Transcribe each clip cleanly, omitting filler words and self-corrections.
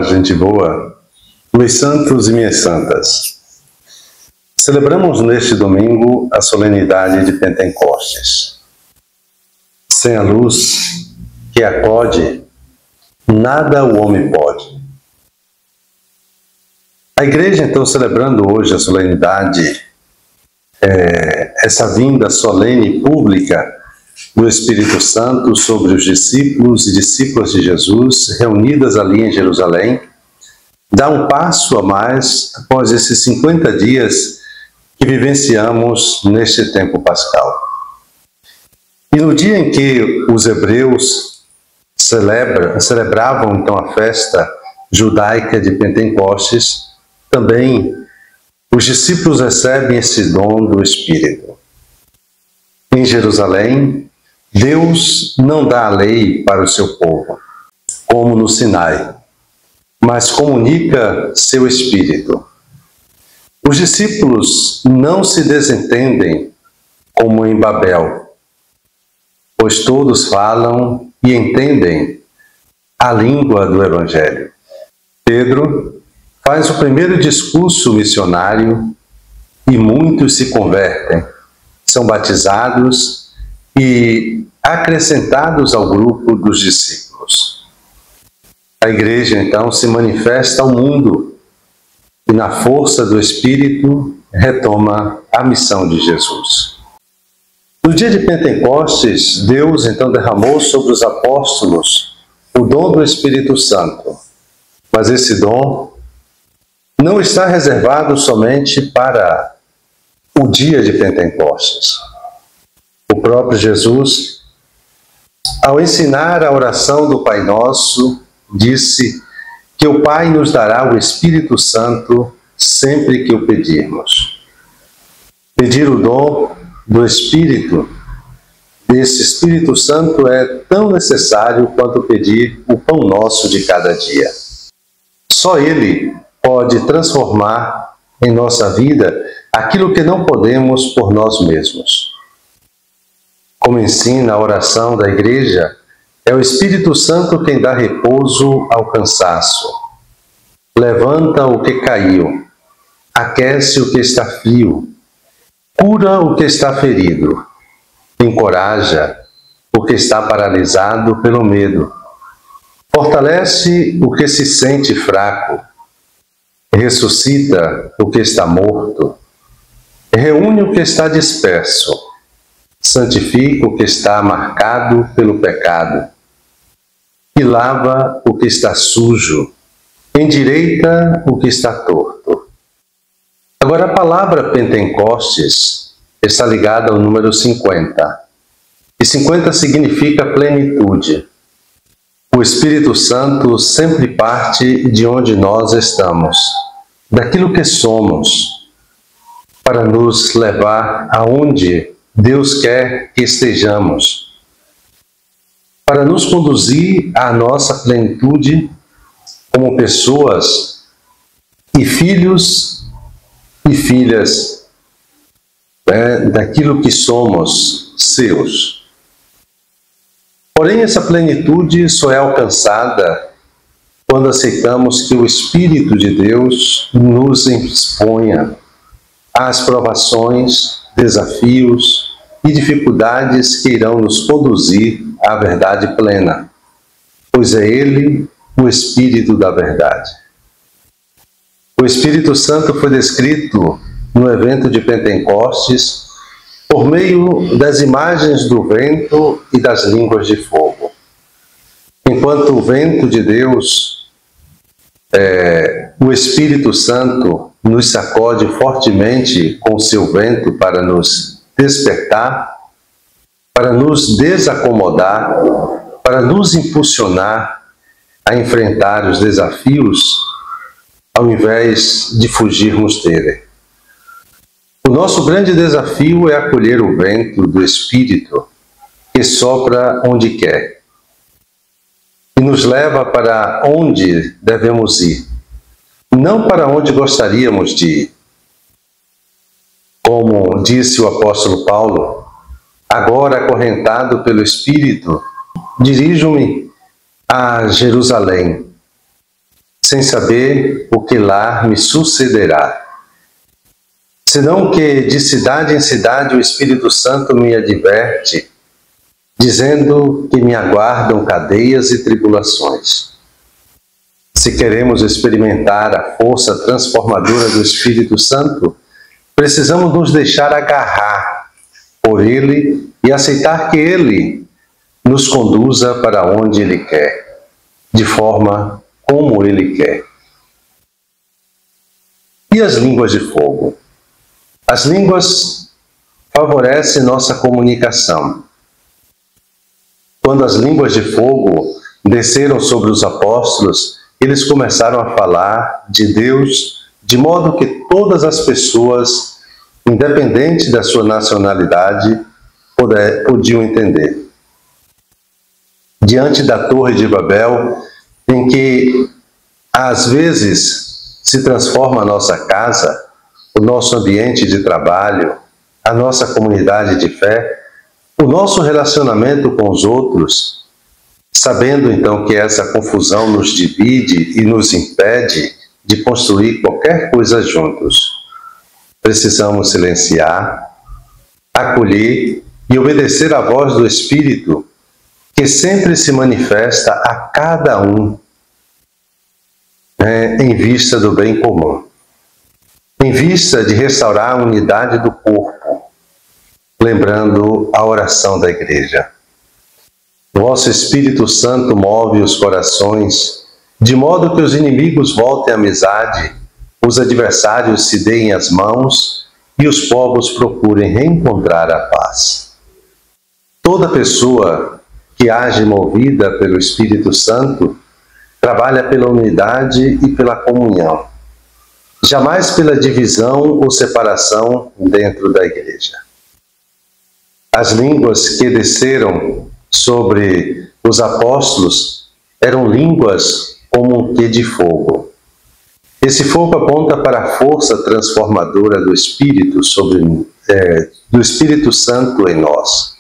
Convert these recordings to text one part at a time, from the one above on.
gente boa, meus santos e minhas santas. Celebramos neste domingo a solenidade de Pentecostes. Sem a luz que acode, nada o homem pode. A Igreja, então, celebrando hoje a solenidade, essa vinda solene e pública do Espírito Santo sobre os discípulos e discípulas de Jesus, reunidas ali em Jerusalém, dá um passo a mais após esses 50 dias que vivenciamos neste tempo pascal. E no dia em que os hebreus celebravam então a festa judaica de Pentecostes, também os discípulos recebem esse dom do Espírito. Em Jerusalém, Deus não dá a lei para o seu povo, como no Sinai, mas comunica seu Espírito. Os discípulos não se desentendem como em Babel, pois todos falam e entendem a língua do Evangelho. Pedro faz o primeiro discurso missionário e muitos se convertem, são batizados e acrescentados ao grupo dos discípulos. A Igreja, então, se manifesta ao mundo e, na força do Espírito, retoma a missão de Jesus. No dia de Pentecostes, Deus, então, derramou sobre os apóstolos o dom do Espírito Santo. Mas esse dom não está reservado somente para o dia de Pentecostes. O próprio Jesus, ao ensinar a oração do Pai Nosso, disse que o Pai nos dará o Espírito Santo sempre que o pedirmos. Pedir o dom do Espírito, desse Espírito Santo, é tão necessário quanto pedir o pão nosso de cada dia. Só Ele pode transformar em nossa vida aquilo que não podemos por nós mesmos. Como ensina a oração da Igreja, é o Espírito Santo quem dá repouso ao cansaço, levanta o que caiu, aquece o que está frio, cura o que está ferido, encoraja o que está paralisado pelo medo, fortalece o que se sente fraco, ressuscita o que está morto, reúne o que está disperso, santifica o que está marcado pelo pecado e lava o que está sujo, endireita o que está torto. Agora, a palavra Pentecostes está ligada ao número 50, e 50 significa plenitude. O Espírito Santo sempre parte de onde nós estamos, daquilo que somos, para nos levar aonde Deus quer que estejamos, para nos conduzir à nossa plenitude como pessoas e filhos e filhas daquilo que somos, seus. Porém, essa plenitude só é alcançada quando aceitamos que o Espírito de Deus nos exponha às provações, desafios e dificuldades que irão nos conduzir à verdade plena, pois é Ele o Espírito da verdade. O Espírito Santo foi descrito no evento de Pentecostes por meio das imagens do vento e das línguas de fogo. Enquanto o vento de Deus, o Espírito Santo, nos sacode fortemente com o seu vento para nos despertar, para nos desacomodar, para nos impulsionar a enfrentar os desafios, ao invés de fugirmos dele. O nosso grande desafio é acolher o vento do Espírito que sopra onde quer e nos leva para onde devemos ir, não para onde gostaríamos de ir. Como disse o apóstolo Paulo, agora acorrentado pelo Espírito, dirijo-me a Jerusalém, sem saber o que lá me sucederá. Senão que de cidade em cidade o Espírito Santo me adverte, dizendo que me aguardam cadeias e tribulações. Se queremos experimentar a força transformadora do Espírito Santo, precisamos nos deixar agarrar por Ele e aceitar que Ele nos conduza para onde Ele quer, de forma como Ele quer. E as línguas de fogo? As línguas favorecem nossa comunicação. Quando as línguas de fogo desceram sobre os apóstolos, eles começaram a falar de Deus, de modo que todas as pessoas, independente da sua nacionalidade, podiam entender. Diante da Torre de Babel, em que às vezes se transforma a nossa casa, o nosso ambiente de trabalho, a nossa comunidade de fé, o nosso relacionamento com os outros, sabendo então que essa confusão nos divide e nos impede de construir qualquer coisa juntos, precisamos silenciar, acolher e obedecer à voz do Espírito, que sempre se manifesta a cada um em vista do bem comum, em vista de restaurar a unidade do corpo, lembrando a oração da Igreja. O vosso Espírito Santo move os corações, de modo que os inimigos voltem à amizade, os adversários se deem as mãos e os povos procurem reencontrar a paz. Toda pessoa que age movida pelo Espírito Santo trabalha pela unidade e pela comunhão, jamais pela divisão ou separação dentro da Igreja. As línguas que desceram sobre os apóstolos eram línguas como um quê de fogo. Esse fogo aponta para a força transformadora do Espírito do Espírito Santo em nós.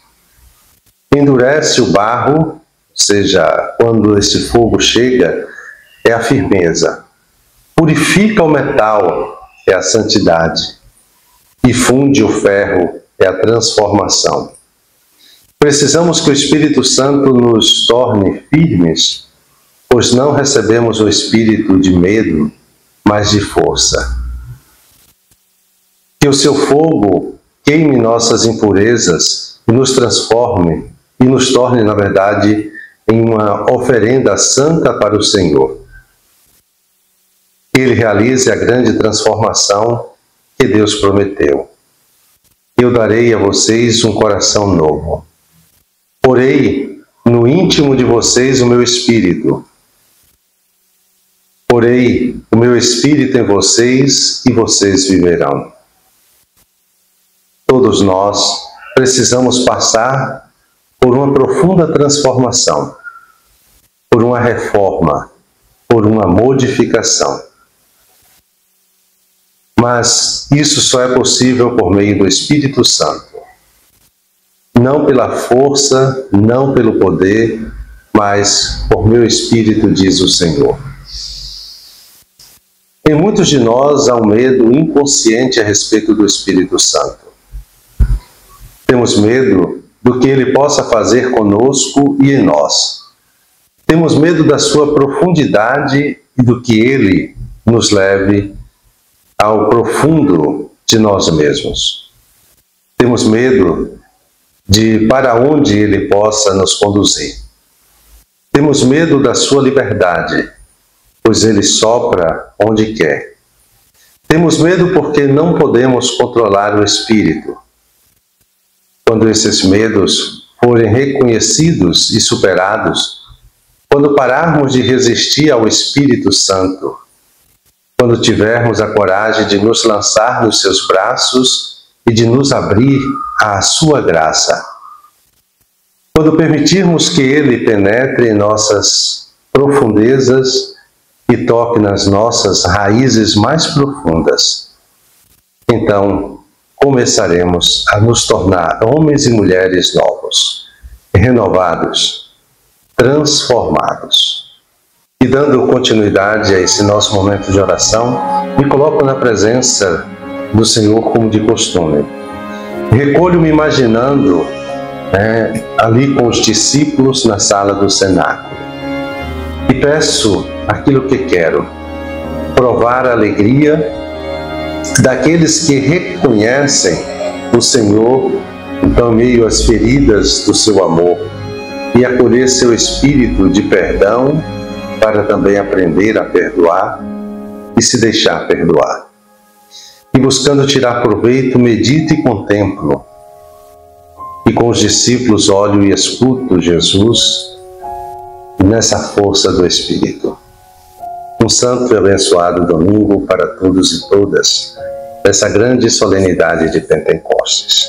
Endurece o barro, ou seja, quando esse fogo chega, é a firmeza. Purifica o metal, é a santidade. E funde o ferro, é a transformação. Precisamos que o Espírito Santo nos torne firmes, pois não recebemos o espírito de medo, mas de força. Que o seu fogo queime nossas impurezas e nos transforme e nos torne, na verdade, em uma oferenda santa para o Senhor. Que Ele realize a grande transformação que Deus prometeu. Eu darei a vocês um coração novo. Porei no íntimo de vocês o meu espírito. Porei o meu espírito em vocês e vocês viverão. Todos nós precisamos passar por uma profunda transformação, por uma reforma, por uma modificação. Mas isso só é possível por meio do Espírito Santo. Não pela força, não pelo poder, mas por meu Espírito, diz o Senhor. Em muitos de nós há um medo inconsciente a respeito do Espírito Santo. Temos medo do que Ele possa fazer conosco e em nós. Temos medo da sua profundidade e do que Ele nos leve ao profundo de nós mesmos. Temos medo de para onde Ele possa nos conduzir. Temos medo da sua liberdade, pois Ele sopra onde quer. Temos medo porque não podemos controlar o Espírito. Quando esses medos forem reconhecidos e superados, quando pararmos de resistir ao Espírito Santo, quando tivermos a coragem de nos lançar nos seus braços e de nos abrir à sua graça, quando permitirmos que Ele penetre em nossas profundezas e toque nas nossas raízes mais profundas, então começaremos a nos tornar homens e mulheres novos, renovados, transformados. E dando continuidade a esse nosso momento de oração, me coloco na presença do Senhor como de costume. Recolho-me imaginando ali com os discípulos na sala do cenáculo. E peço aquilo que quero, provar a alegria daqueles que reconhecem o Senhor, então, em meio às feridas do seu amor, e acolher seu espírito de perdão para também aprender a perdoar e se deixar perdoar. E buscando tirar proveito, medito e contemplo. E com os discípulos olho e escuto Jesus nessa força do Espírito. Um santo e abençoado domingo para todos e todas, nessa grande solenidade de Pentecostes.